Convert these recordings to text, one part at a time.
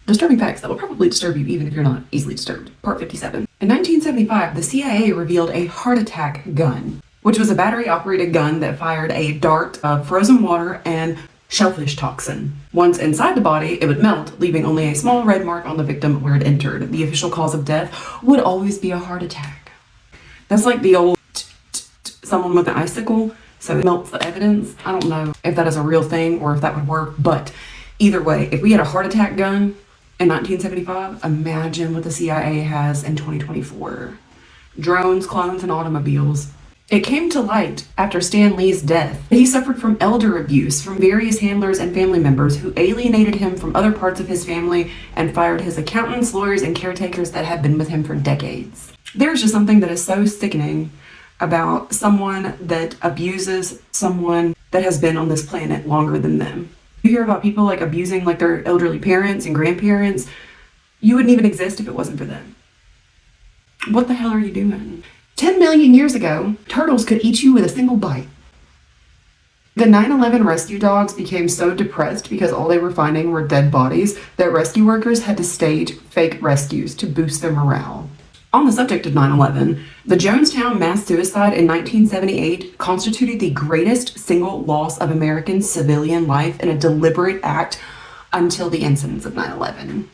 Disturbing facts that will probably disturb you even if you're not easily disturbed. Part 57. In 1975, the CIA revealed a heart attack gun, which was a battery-operated gun that fired a dart of frozen water and shellfish toxin. Once inside the body, it would melt, leaving only a small red mark on the victim where it entered. The official cause of death would always be a heart attack. That's like the old someone with an icicle, so it melts the evidence. I don't know if that is a real thing or if that would work, but either way, if we had a heart attack gun in 1975, imagine what the CIA has in 2024. Drones, clones, and automobiles. It came to light after Stan Lee's death. He suffered from elder abuse from various handlers and family members who alienated him from other parts of his family and fired his accountants, lawyers, and caretakers that had been with him for decades. There's just something that is so sickening about someone that abuses someone that has been on this planet longer than them. You hear about people like abusing like their elderly parents and grandparents. You wouldn't even exist if it wasn't for them. What the hell are you doing? 10 million years ago, turtles could eat you with a single bite. The 9/11 rescue dogs became so depressed because all they were finding were dead bodies that rescue workers had to stage fake rescues to boost their morale. On the subject of 9/11, the Jonestown mass suicide in 1978 constituted the greatest single loss of American civilian life in a deliberate act until the incidents of 9/11.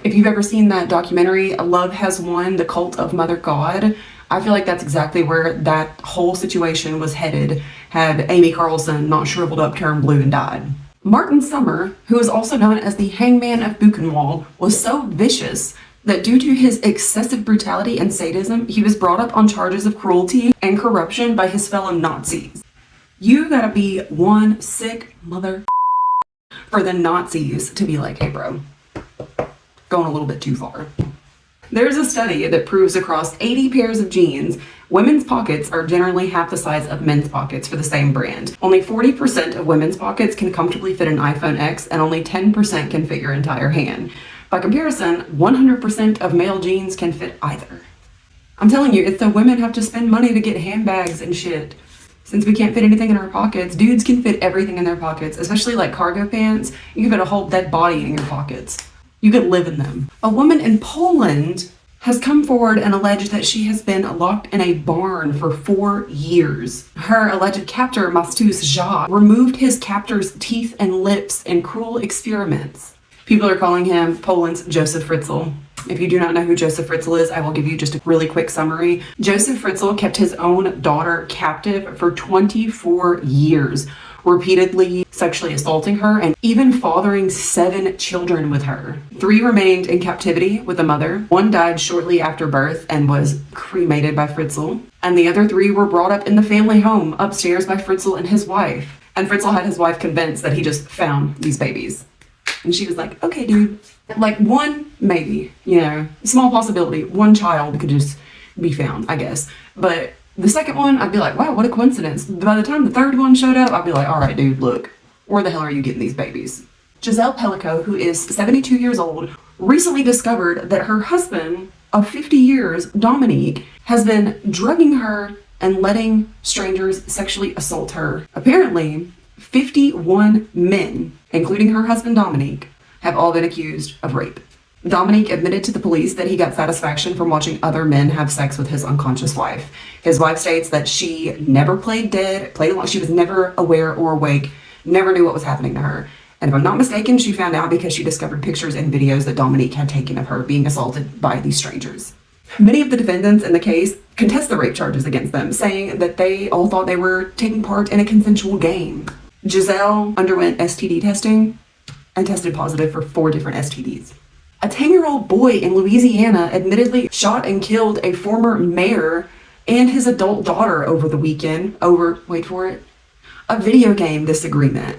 If you've ever seen that documentary, Love Has Won, The Cult of Mother God, I feel like that's exactly where that whole situation was headed had Amy Carlson not shriveled up, turned blue, and died. Martin Summer, who is also known as the Hangman of Buchenwald, was so vicious that due to his excessive brutality and sadism, he was brought up on charges of cruelty and corruption by his fellow Nazis. You gotta be one sick mother for the Nazis to be like, hey bro, going a little bit too far. There's a study that proves across 80 pairs of jeans, women's pockets are generally half the size of men's pockets for the same brand. Only 40% of women's pockets can comfortably fit an iPhone X, and only 10% can fit your entire hand. By comparison, 100% of male jeans can fit either. I'm telling you, it's the women have to spend money to get handbags and shit. Since we can't fit anything in our pockets, dudes can fit everything in their pockets, especially like cargo pants. You can fit a whole dead body in your pockets. You could live in them. A woman in Poland has come forward and alleged that she has been locked in a barn for 4 years. Her alleged captor, Mastus Żak, removed his captor's teeth and lips in cruel experiments. People are calling him Poland's Josef Fritzl. If you do not know who Josef Fritzl is, I will give you just a really quick summary. Josef Fritzl kept his own daughter captive for 24 years, repeatedly sexually assaulting her and even fathering 7 children with her. 3 remained in captivity with the mother. 1 died shortly after birth and was cremated by Fritzl. And the other 3 were brought up in the family home upstairs by Fritzl and his wife. And Fritzl had his wife convinced that he just found these babies. And she was like, okay, dude, like one, maybe, you know, small possibility, 1 child could just be found, I guess. But the second one, I'd be like, wow, what a coincidence. By the time the 3rd one showed up, I'd be like, all right, dude, look, where the hell are you getting these babies? Giselle Pellico, who is 72 years old, recently discovered that her husband of 50 years, Dominique, has been drugging her and letting strangers sexually assault her. Apparently, 51 men, including her husband Dominique, have all been accused of rape. Dominique admitted to the police that he got satisfaction from watching other men have sex with his unconscious wife. His wife states that she never played dead, played along, she was never aware or awake, never knew what was happening to her. And if I'm not mistaken, she found out because she discovered pictures and videos that Dominique had taken of her being assaulted by these strangers. Many of the defendants in the case contest the rape charges against them, saying that they all thought they were taking part in a consensual game. Giselle underwent STD testing and tested positive for 4 different STDs. A 10-year-old boy in Louisiana admittedly shot and killed a former mayor and his adult daughter over the weekend over, wait for it, a video game disagreement.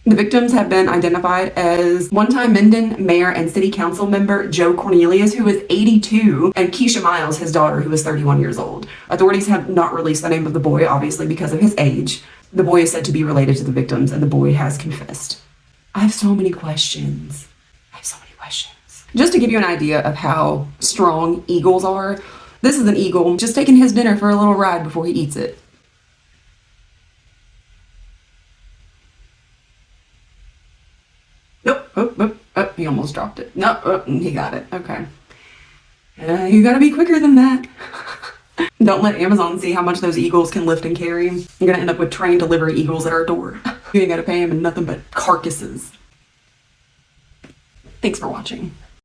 The victims have been identified as one-time Minden mayor and city council member Joe Cornelius, who is 82, and Keisha Miles, his daughter, who is 31 years old. Authorities have not released the name of the boy, obviously because of his age. The boy is said to be related to the victims, and the boy has confessed. I have so many questions. Just to give you an idea of how strong eagles are, this is an eagle just taking his dinner for a little ride before he eats it. Nope, he almost dropped it. No, he got it. Okay. You gotta be quicker than that. Don't let Amazon see how much those eagles can lift and carry. You're gonna end up with train delivery eagles at our door. You ain't gotta pay them in nothing but carcasses. Thanks for watching.